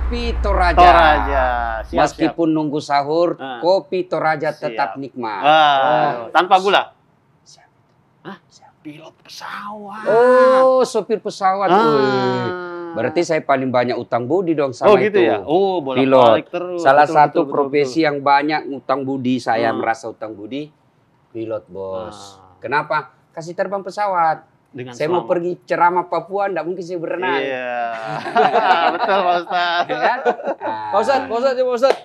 Kopi Toraja. Toraja. Siap, Meskipun nunggu sahur, kopi Toraja tetap siap. nikmat. Tanpa gula. Siap. Pilot pesawat. Oh, sopir pesawat. Wih. Berarti saya paling banyak utang budi dong sama gitu itu. ya? Oh, Pilot. bolak-balik terus. Salah Betul, satu betul, profesi betul. yang banyak utang budi, saya merasa utang budi, pilot, bos. Kenapa? Kasih terbang pesawat. Dengan saya mau pergi ceramah Papua, enggak mungkin saya berenang. Iya. Betul, Pak Ustadz. Ya kan? Pak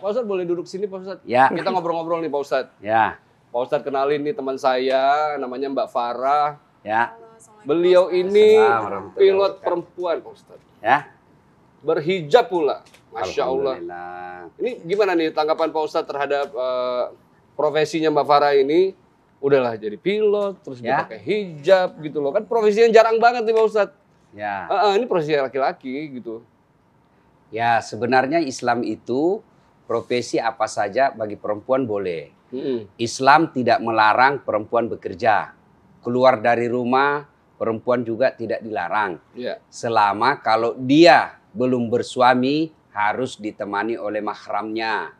Ustadz boleh duduk sini, Pak Ustadz? Ya. Kita ngobrol-ngobrol nih, Pak Ustadz. Ya. Pak Ustadz kenalin nih teman saya, namanya Mbak Farah. Ya. Beliau ini Assalamualaikum. pilot perempuan, Pak Ustadz. Ya. Berhijab pula. Masya Allah. Alhamdulillah. Ini gimana nih tanggapan Pak Ustadz terhadap profesinya Mbak Farah ini? Udahlah jadi pilot, terus dia pakai hijab gitu loh. Kan profesi yang jarang banget nih Pak Ustadz. Ya. Ini profesi laki-laki gitu. Ya, sebenarnya Islam itu profesi apa saja bagi perempuan boleh. Islam tidak melarang perempuan bekerja. Keluar dari rumah, perempuan juga tidak dilarang. Selama kalau dia belum bersuami, harus ditemani oleh mahramnya.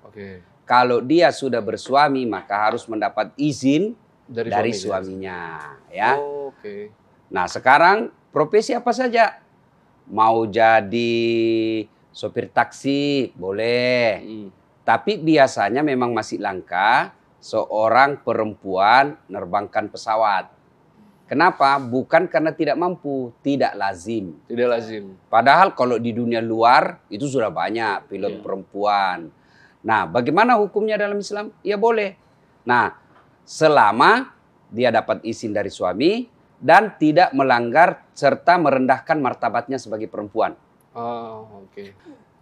Kalau dia sudah bersuami, maka harus mendapat izin dari suaminya. Ya. Nah, sekarang profesi apa saja? Mau jadi sopir taksi, boleh. Tapi biasanya memang masih langka seorang perempuan nerbangkan pesawat. Kenapa? Bukan karena tidak mampu, tidak lazim. Tidak lazim. Padahal kalau di dunia luar itu sudah banyak pilot perempuan. Nah, bagaimana hukumnya dalam Islam? Ya boleh. Nah, selama dia dapat izin dari suami dan tidak melanggar serta merendahkan martabatnya sebagai perempuan.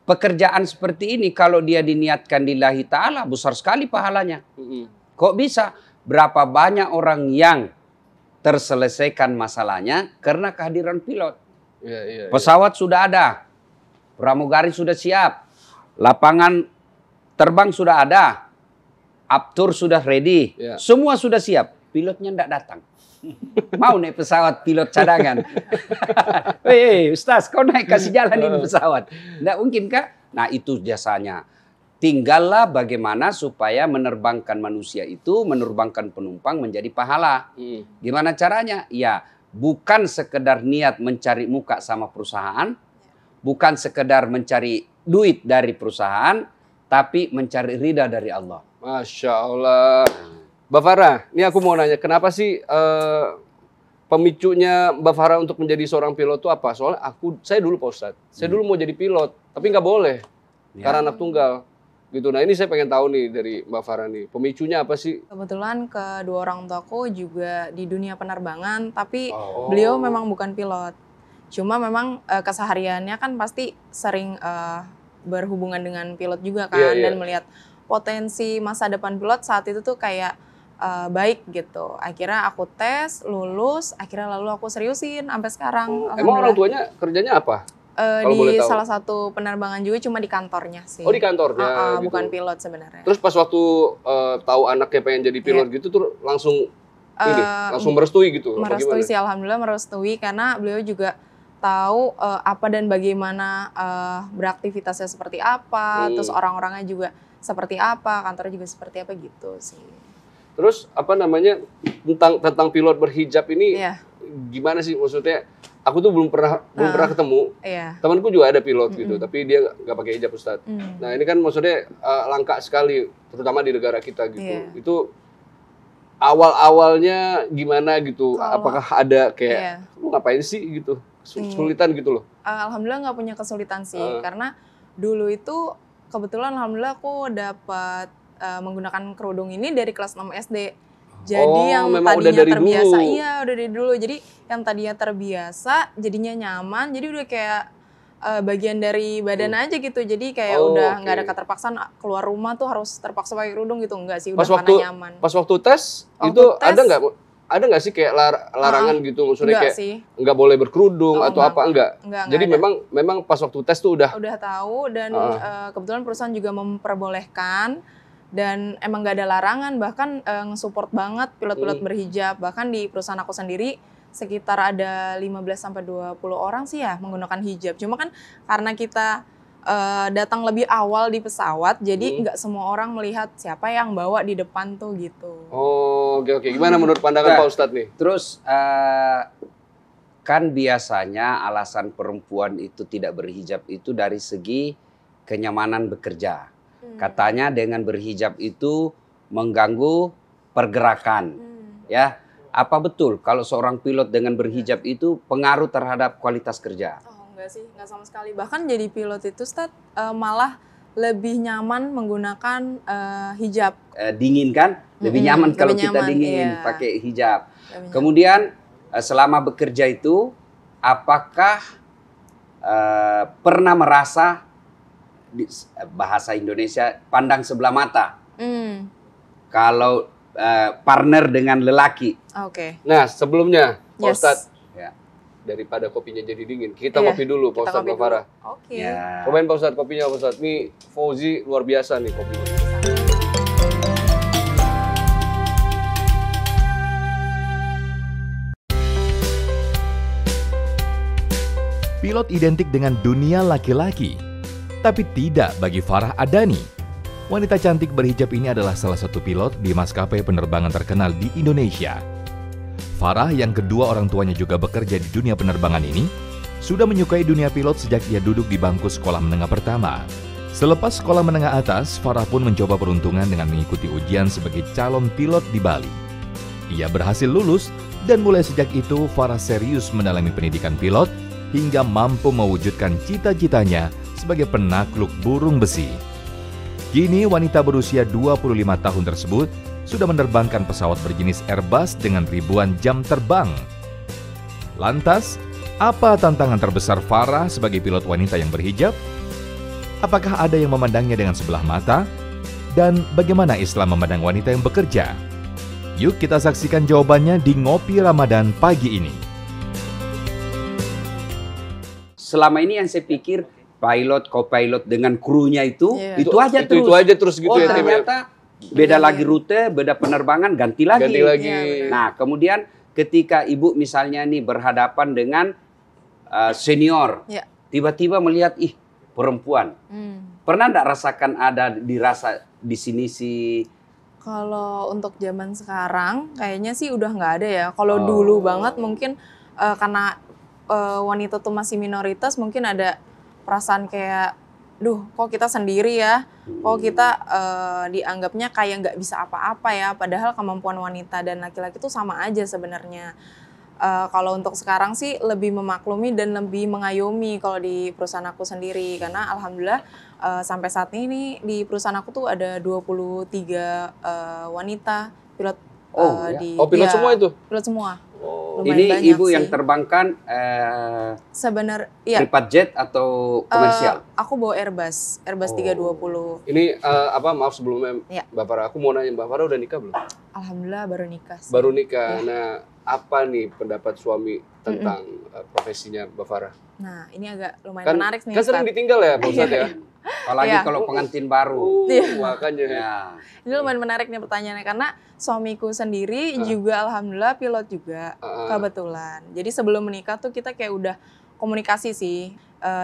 Pekerjaan seperti ini kalau dia diniatkan lillahi ta'ala, besar sekali pahalanya. Kok bisa? Berapa banyak orang yang terselesaikan masalahnya karena kehadiran pilot. Pesawat sudah ada, pramugari sudah siap, lapangan terbang sudah ada, aptur sudah ready, semua sudah siap. Pilotnya tidak datang. Mau naik pesawat pilot cadangan. Hei, Ustaz, kau naik kasih jalan ini pesawat. Tidak mungkin, Kak? Nah, itu jasanya. Tinggallah bagaimana supaya menerbangkan manusia itu, menerbangkan penumpang menjadi pahala. Gimana caranya? Ya, bukan sekedar niat mencari muka sama perusahaan, bukan sekedar mencari duit dari perusahaan, tapi mencari ridha dari Allah. Masya Allah. Mbak Farah, ini aku mau nanya, kenapa sih pemicunya Mbak Farah untuk menjadi seorang pilot itu apa? Soalnya saya dulu Pak Ustadz, saya dulu mau jadi pilot, tapi nggak boleh karena anak tunggal. Gitu. Nah ini saya pengen tahu nih dari Mbak Farah nih, pemicunya apa sih? Kebetulan kedua orang tuaku juga di dunia penerbangan, tapi beliau memang bukan pilot. Cuma memang kesehariannya kan pasti sering berhubungan dengan pilot juga kan, dan melihat potensi masa depan pilot saat itu tuh kayak baik gitu. Akhirnya aku tes, lulus, akhirnya lalu aku seriusin sampai sekarang. Emang orang tuanya kerjanya apa? Di salah satu penerbangan juga, cuma di kantornya sih. Oh, di kantornya gitu. Bukan pilot sebenarnya. Terus pas waktu tahu anaknya pengen jadi pilot gitu tuh langsung langsung merestui gitu? Merestui sih, alhamdulillah merestui, karena beliau juga tahu apa dan bagaimana beraktivitasnya seperti apa, terus orang-orangnya juga seperti apa, kantornya juga seperti apa gitu sih. Terus apa namanya tentang pilot berhijab ini gimana sih, maksudnya? Aku tuh belum pernah ketemu. Temanku juga ada pilot gitu, tapi dia nggak pakai hijab, Ustadz. Nah ini kan maksudnya langka sekali, terutama di negara kita gitu. Itu awal-awalnya gimana gitu? Apakah ada kayak lu ngapain sih gitu? Kesulitan gitu loh? Alhamdulillah nggak punya kesulitan sih, karena dulu itu kebetulan alhamdulillah aku dapat menggunakan kerudung ini dari kelas 6 SD. Jadi yang tadinya terbiasa, udah dari dulu. Jadi yang tadinya terbiasa, jadinya nyaman. Jadi udah kayak bagian dari badan aja gitu. Jadi kayak udah nggak ada keterpaksaan keluar rumah tuh harus terpaksa pakai kerudung gitu. Enggak sih, udah karena nyaman. Pas waktu tes itu ada nggak sih kayak larangan gitu? Maksudnya kayak nggak boleh berkerudung atau apa? Enggak. Jadi memang pas waktu tes tuh udah tahu, dan kebetulan perusahaan juga memperbolehkan. Dan emang gak ada larangan, bahkan nge-support banget pilot-pilot berhijab. Bahkan di perusahaan aku sendiri sekitar ada 15-20 orang sih ya menggunakan hijab. Cuma kan karena kita datang lebih awal di pesawat, jadi nggak semua orang melihat siapa yang bawa di depan tuh gitu. Oh, oke. Gimana menurut pandangan Pak Ustadz nih? Terus kan biasanya alasan perempuan itu tidak berhijab itu dari segi kenyamanan bekerja. Katanya dengan berhijab itu mengganggu pergerakan. Ya, apa betul kalau seorang pilot dengan berhijab itu pengaruh terhadap kualitas kerja? Enggak sih, enggak sama sekali. Bahkan jadi pilot itu malah lebih nyaman menggunakan hijab. Dingin kan? Lebih nyaman kalau kita dingin pakai hijab. Kemudian selama bekerja itu apakah pernah merasa bahasa Indonesia pandang sebelah mata? Kalau partner dengan lelaki. Oke. Nah, sebelumnya Pak Ustadz, daripada kopinya jadi dingin, kita ngopi dulu Pak Ustadz Mbak Farah. Oke. Cobain Pak Ustadz kopinya Pak Ustadz. Nih Fauzi luar biasa nih kopinya. Pilot identik dengan dunia laki-laki, tapi tidak bagi Farah Adani. Wanita cantik berhijab ini adalah salah satu pilot di maskapai penerbangan terkenal di Indonesia. Farah yang kedua orang tuanya juga bekerja di dunia penerbangan ini, sudah menyukai dunia pilot sejak ia duduk di bangku sekolah menengah pertama. Selepas sekolah menengah atas, Farah pun mencoba peruntungan dengan mengikuti ujian sebagai calon pilot di Bali. Ia berhasil lulus dan mulai sejak itu Farah serius mendalami pendidikan pilot hingga mampu mewujudkan cita-citanya sebagai penakluk burung besi. Kini wanita berusia 25 tahun tersebut sudah menerbangkan pesawat berjenis Airbus dengan ribuan jam terbang. Lantas, apa tantangan terbesar Farah sebagai pilot wanita yang berhijab? Apakah ada yang memandangnya dengan sebelah mata? Dan bagaimana Islam memandang wanita yang bekerja? Yuk kita saksikan jawabannya di Ngopi Ramadan pagi ini. Selama ini yang saya pikir pilot, co-pilot dengan krunya itu aja terus gitu ya. Ternyata beda lagi rute, beda penerbangan, ganti lagi. Nah, kemudian ketika ibu misalnya nih berhadapan dengan senior, tiba-tiba melihat perempuan. Pernah enggak rasakan ada dirasa di sini sih? Kalau untuk zaman sekarang kayaknya sih udah nggak ada ya. Kalau dulu banget mungkin karena wanita tuh masih minoritas, mungkin ada perasaan kayak, duh kok kita sendiri ya, kok kita dianggapnya kayak nggak bisa apa-apa ya, padahal kemampuan wanita dan laki-laki itu sama aja sebenarnya. Kalau untuk sekarang sih lebih memaklumi dan lebih mengayomi kalau di perusahaan aku sendiri, karena alhamdulillah sampai saat ini di perusahaan aku tuh ada 23 wanita pilot. Pilot semua itu? Pilot semua. Ini ibu yang terbangkan private jet atau komersial? Aku bawa Airbus 320. Ini maaf sebelumnya Mbak Farah, aku mau nanya Mbak Farah udah nikah belum? Alhamdulillah baru nikah sih. Baru nikah. Nah, apa nih pendapat suami tentang profesinya Mbak Farah? Nah, ini agak lumayan menarik nih. Kan sering ditinggal ya Pak Ustadz ya? Apalagi kalau pengantin baru. Makanya. Ini lumayan menarik nih pertanyaannya, karena suamiku sendiri juga alhamdulillah pilot juga kebetulan. Jadi sebelum menikah tuh kita kayak udah komunikasi sih.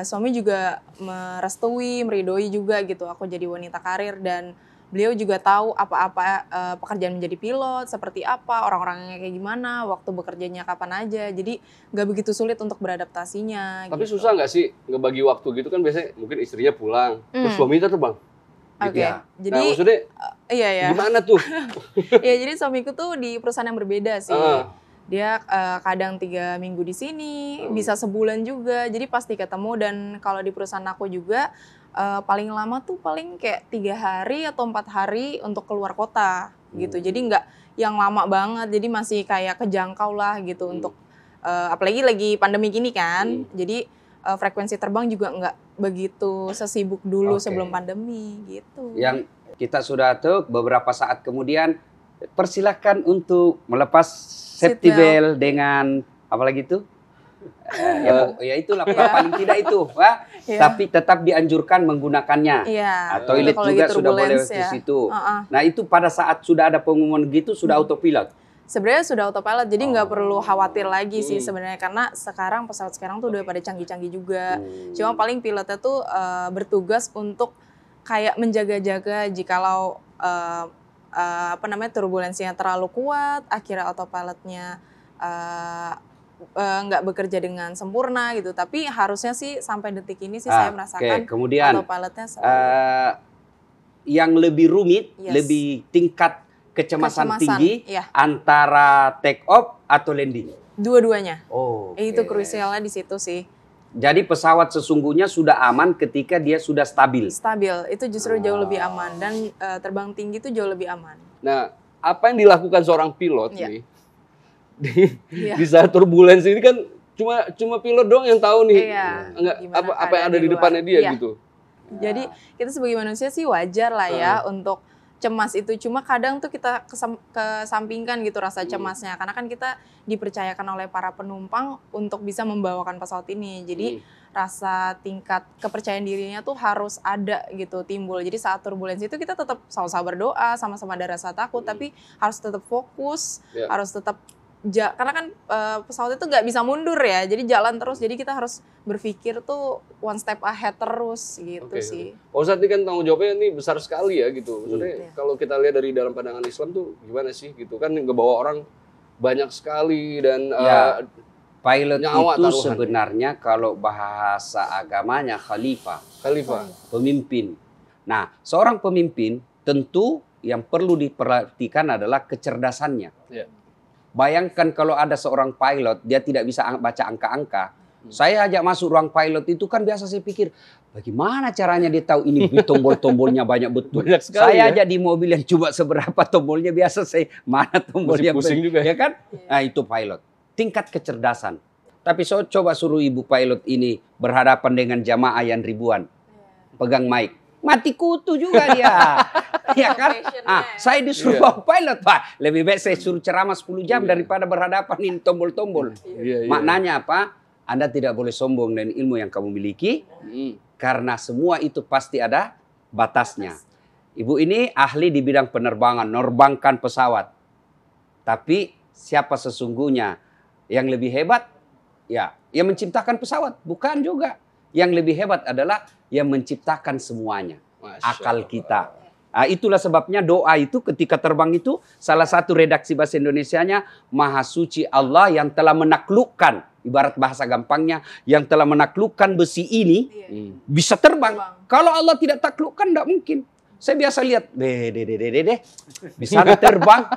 Suami juga merestui, meridoi juga gitu aku jadi wanita karir, dan beliau juga tahu apa-apa pekerjaan menjadi pilot, seperti apa, orang-orangnya kayak gimana, waktu bekerjanya kapan aja. Jadi nggak begitu sulit untuk beradaptasinya. Tapi susah nggak sih ngebagi waktu gitu kan, biasanya mungkin istrinya pulang, terus suaminya terbang. Oke, jadi maksudnya gimana tuh? Jadi suamiku tuh di perusahaan yang berbeda sih. Dia kadang 3 minggu di sini, bisa sebulan juga. Jadi pasti ketemu, dan kalau di perusahaan aku juga paling lama tuh paling kayak 3 hari atau 4 hari untuk keluar kota gitu. Jadi nggak yang lama banget, jadi masih kayak kejangkau lah gitu untuk apalagi lagi pandemi gini kan. Jadi frekuensi terbang juga nggak begitu sesibuk dulu sebelum pandemi gitu. Yang kita sudah tahu beberapa saat kemudian, persilahkan untuk melepas safety belt dengan apa lagi itu? Ya itulah paling tidak itu, tapi tetap dianjurkan menggunakannya. Toilet juga sudah boleh di situ. Nah itu pada saat sudah ada pengumuman gitu sudah autopilot. Sebenarnya sudah autopilot, jadi nggak perlu khawatir lagi sih sebenarnya, karena sekarang pesawat sekarang tuh udah pada canggih-canggih juga. Cuma paling pilotnya tuh bertugas untuk kayak menjaga-jaga jikalau turbulensinya terlalu kuat, akhirnya autopilotnya nggak bekerja dengan sempurna gitu. Tapi harusnya sih sampai detik ini sih saya merasakan kemudian, autopilotnya yang lebih rumit, lebih tingkat kecemasan tinggi antara take off atau landing? Dua-duanya. Itu krusialnya di situ sih. Jadi pesawat sesungguhnya sudah aman ketika dia sudah stabil. Stabil, itu justru jauh lebih aman, dan terbang tinggi itu jauh lebih aman. Nah, apa yang dilakukan seorang pilot nih di saat turbulensi ini kan cuma pilot doang yang tahu nih apa yang ada di depannya dia gitu. Jadi kita sebagai manusia sih wajar lah ya untuk cemas itu, cuma kadang tuh kita kesampingkan gitu rasa cemasnya, karena kan kita dipercayakan oleh para penumpang untuk bisa membawakan pesawat ini. Jadi rasa tingkat kepercayaan dirinya tuh harus ada gitu timbul. Jadi saat turbulensi itu kita tetap sama-sama berdoa, sama-sama ada rasa takut, tapi harus tetap fokus, harus tetap karena kan pesawat itu nggak bisa mundur ya, jadi jalan terus. Jadi kita harus berpikir tuh one step ahead terus gitu sih. Pak Ustadz, ini kan tanggung jawabnya ini besar sekali ya gitu. Maksudnya kalau kita lihat dari dalam pandangan Islam tuh gimana sih gitu kan, ngebawa orang banyak sekali dan pilot itu sebenarnya kalau bahasa agamanya khalifah, pemimpin. Nah, seorang pemimpin tentu yang perlu diperhatikan adalah kecerdasannya. Bayangkan kalau ada seorang pilot, dia tidak bisa baca angka-angka. Saya ajak masuk ruang pilot itu kan biasa saya pikir, bagaimana caranya dia tahu ini tombol-tombolnya banyak betul. Banyak sekali, saya aja di mobil yang coba seberapa tombolnya, biasa saya mana tombolnya. Pusing juga ya kan? Nah, itu pilot. Tingkat kecerdasan. Tapi coba suruh ibu pilot ini berhadapan dengan jamaah yang ribuan. Pegang mic. Mati kutu juga dia. Ya kan? Saya disuruh bawa pilot, Pak. Lebih baik saya suruh ceramah 10 jam daripada berhadapan ini tombol-tombol. Maknanya apa? Anda tidak boleh sombong dengan ilmu yang kamu miliki. Karena semua itu pasti ada batasnya. Ibu ini ahli di bidang penerbangan, nerbangkan pesawat. Tapi siapa sesungguhnya yang lebih hebat? Ya, yang menciptakan pesawat. Bukan juga. Yang lebih hebat adalah yang menciptakan semuanya. Akal kita. Nah, itulah sebabnya doa itu ketika terbang itu, salah satu redaksi bahasa Indonesianya, Maha Suci Allah yang telah menaklukkan, ibarat bahasa gampangnya, yang telah menaklukkan besi ini, bisa terbang. Kalau Allah tidak taklukkan, tidak mungkin. Saya biasa lihat, bisa terbang.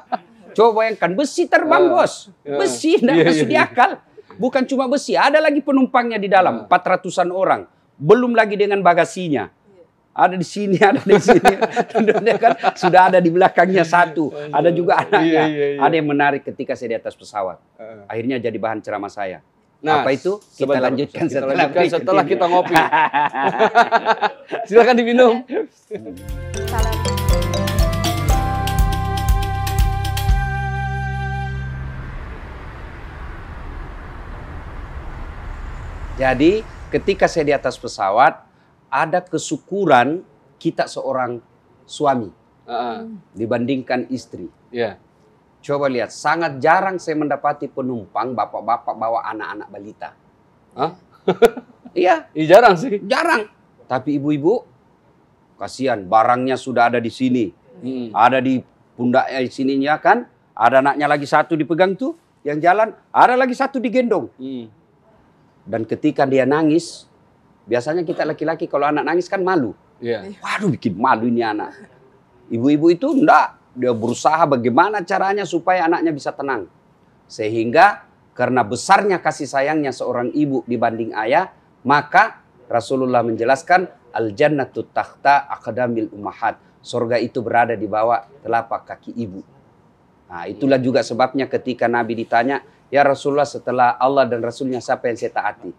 Coba bayangkan, besi terbang, bos. Besi, tidak masuk di akal. Bukan cuma besi, ada lagi penumpangnya di dalam, 400-an orang. Belum lagi dengan bagasinya. Ada di sini, ada di sini. Tentunya kan sudah ada di belakangnya satu. Ada juga anaknya. Ada yang menarik ketika saya di atas pesawat. Akhirnya jadi bahan ceramah saya. Nah, apa itu? Kita lanjutkan setelah kita ngopi. Silakan diminum. Jadi ketika saya di atas pesawat, ada kesyukuran kita seorang suami dibandingkan istri. Coba lihat, sangat jarang saya mendapati penumpang bapak-bapak bawa anak-anak balita. Iya, jarang sih. Jarang. Tapi ibu-ibu, kasihan, barangnya sudah ada di sini. Ada di pundaknya di sininya kan. Ada anaknya lagi satu dipegang tuh, yang jalan. Ada lagi satu digendong. Dan ketika dia nangis, biasanya kita laki-laki kalau anak nangis kan malu. Waduh, bikin malu ini anak. Ibu-ibu itu enggak. Dia berusaha bagaimana caranya supaya anaknya bisa tenang. Sehingga karena besarnya kasih sayangnya seorang ibu dibanding ayah, maka Rasulullah menjelaskan, Al-jannatu takhta aqdamil ummahat. Surga itu berada di bawah telapak kaki ibu. Nah, itulah juga sebabnya ketika Nabi ditanya, ya Rasulullah, setelah Allah dan Rasulnya siapa yang saya taati?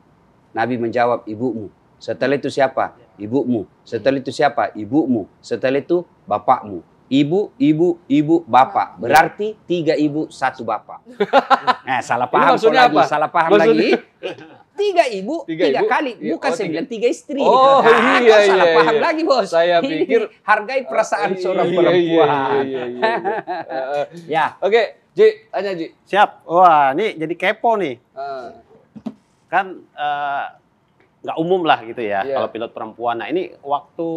Nabi menjawab, ibumu. Setelah itu siapa? Ibumu. Setelah itu siapa? Ibumu. Setelah itu bapakmu. Ibu, bapak. Berarti 3 ibu, 1 bapak. Salah paham lagi. Salah paham lagi. 3 ibu, 3 kali. Iya, Bukan saya bilang 3 istri. Oh, Nah, iya, kau salah iya, paham iya. lagi, Bos. Saya Ini pikir hargai perasaan seorang iya, perempuan. iya. Ya. Oke, Ji, tanya Ji. Siap. Wah, ini jadi kepo nih. Ah, Kan nggak umum lah gitu ya Iya. kalau pilot perempuan. Nah ini waktu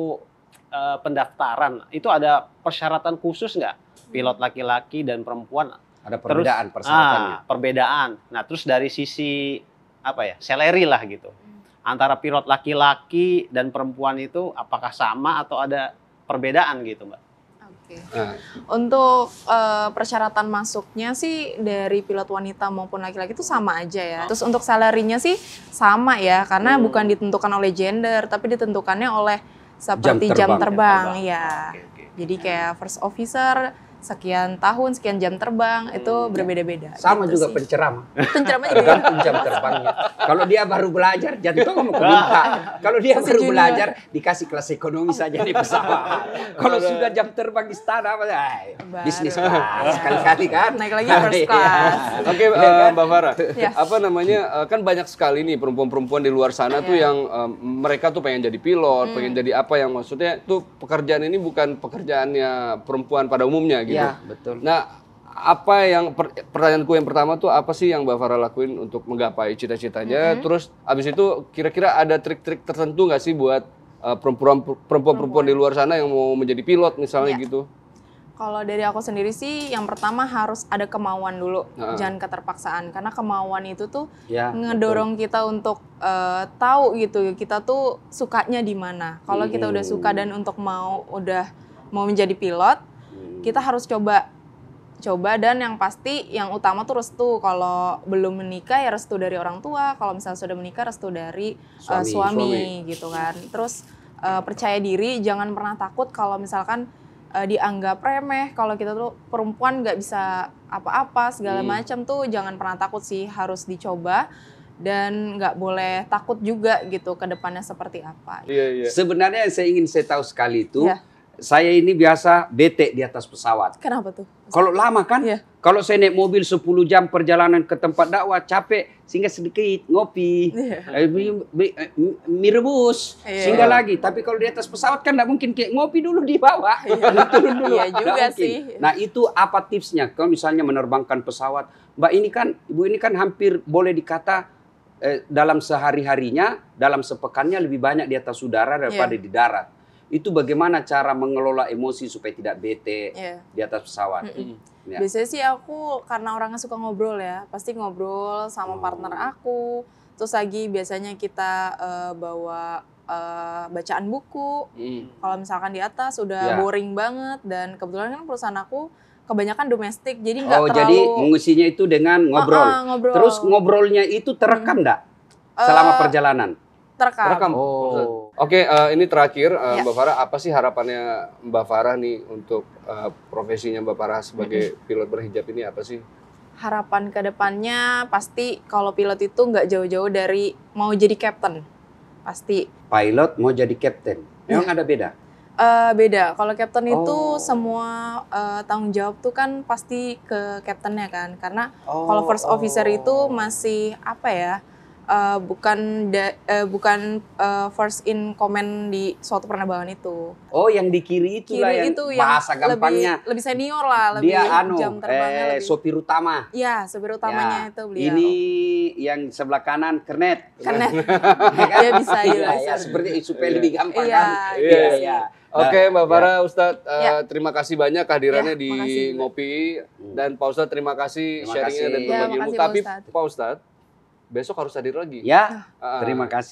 pendaftaran itu ada persyaratan khusus nggak pilot laki-laki dan perempuan? Ada perbedaan persyaratannya. Perbedaan. Nah terus dari sisi apa ya salary lah gitu antara pilot laki-laki dan perempuan itu apakah sama atau ada perbedaan gitu Mbak? Oke. ah. Untuk persyaratan masuknya sih dari pilot wanita maupun laki-laki itu sama aja ya. Terus untuk salary-nya sih sama ya, karena bukan ditentukan oleh gender, tapi ditentukannya oleh seperti jam terbang. Ya. Oke. Jadi kayak first officer, sekian tahun, sekian jam terbang, itu berbeda-beda. Sama gitu juga sih. penceramah. Penceramah juga. Tergantung jam terbangnya. Kalau dia baru belajar, jantung mau keminta. Kalau dia Masih baru junior. belajar, dikasih kelas ekonomi saja di pesawat. Kalau sudah jam terbang istana, Baru. bisnis kelas sekali-kali kan. Naik lagi first class. Oke, Iya kan? Mbak Farah. Ya. Apa namanya? Kan banyak sekali nih perempuan-perempuan di luar sana tuh yang mereka tuh pengen jadi pilot, pengen jadi apa yang maksudnya tuh pekerjaan ini bukan pekerjaannya perempuan pada umumnya gitu. Iya, betul. Nah, apa yang pertanyaanku yang pertama tuh apa sih yang Mbak Farah lakuin untuk menggapai cita-citanya? Terus abis itu kira-kira ada trik-trik tertentu nggak sih buat perempuan-perempuan di luar sana yang mau menjadi pilot misalnya Iya. gitu? Kalau dari aku sendiri sih, yang pertama harus ada kemauan dulu, jangan keterpaksaan. Karena kemauan itu tuh Ya, ngedorong kita untuk tahu gitu, kita tuh sukanya di mana. Kalau kita udah suka dan untuk mau menjadi pilot, kita harus coba dan yang pasti yang utama tuh restu. Kalau belum menikah ya restu dari orang tua, kalau misalnya sudah menikah restu dari suami gitu kan. Terus percaya diri, jangan pernah takut kalau misalkan dianggap remeh, kalau kita tuh perempuan nggak bisa apa-apa segala macam tuh jangan pernah takut sih, harus dicoba dan nggak boleh takut juga gitu ke depannya seperti apa. Iya. Sebenarnya yang saya ingin tahu sekali itu, Iya. saya ini biasa bete di atas pesawat. Kenapa tuh? Kalau lama kan, Iya. kalau saya naik mobil 10 jam perjalanan ke tempat dakwah, capek, singgah sedikit, ngopi, mie rebus, Iya. singgah lagi. Tapi kalau di atas pesawat kan nggak mungkin kayak ngopi dulu di bawah, turun dulu. Iya juga Nggak mungkin. sih. Nah itu apa tipsnya? Kalau misalnya menerbangkan pesawat, Ibu ini kan hampir boleh dikata dalam sehari-harinya, dalam sepekannya lebih banyak di atas udara daripada di darat. Itu bagaimana cara mengelola emosi supaya tidak bete di atas pesawat? Ya. Biasanya sih aku karena orangnya suka ngobrol ya, pasti ngobrol sama partner aku. Terus lagi biasanya kita bawa bacaan buku. Kalau misalkan di atas udah boring banget dan kebetulan kan perusahaan aku kebanyakan domestik, jadi nggak terlalu. Jadi mengisinya itu dengan ngobrol. Ngobrol. Terus ngobrolnya itu terekam nggak selama perjalanan? Terekam. Oke, ini terakhir Mbak Farah, apa sih harapannya Mbak Farah nih untuk profesinya Mbak Farah sebagai pilot berhijab ini apa sih? Harapan ke depannya pasti kalau pilot itu nggak jauh-jauh dari mau jadi captain. Pasti. Pilot mau jadi captain. Memang ada beda? Beda. Kalau captain itu semua tanggung jawab tuh kan pasti ke captainnya kan. Karena kalau first officer itu masih apa ya? Bukan first in command di suatu penerbangan itu. Oh, yang di kiri itulah Kiri yang itu bahasa gampangnya. lebih senior lah, lebih Dia jam terbangnya lebih. sopir utama. Iya, sopir utamanya itu beliau. Ini yang sebelah kanan kernet. Karena Kan? dia bisa Iya, seperti supaya lebih gampang Iya, kan. iya. Oke, Mbak Farah, Ustadz, terima kasih banyak kehadirannya di makasih. Ngopi. Dan Pak Ustadz, terima kasih Terima sharingnya kasih. dan berbagi ilmu. makasih, Tapi Pak Ustadz. Pak Ustadz, besok harus hadir lagi. Ya, terima kasih.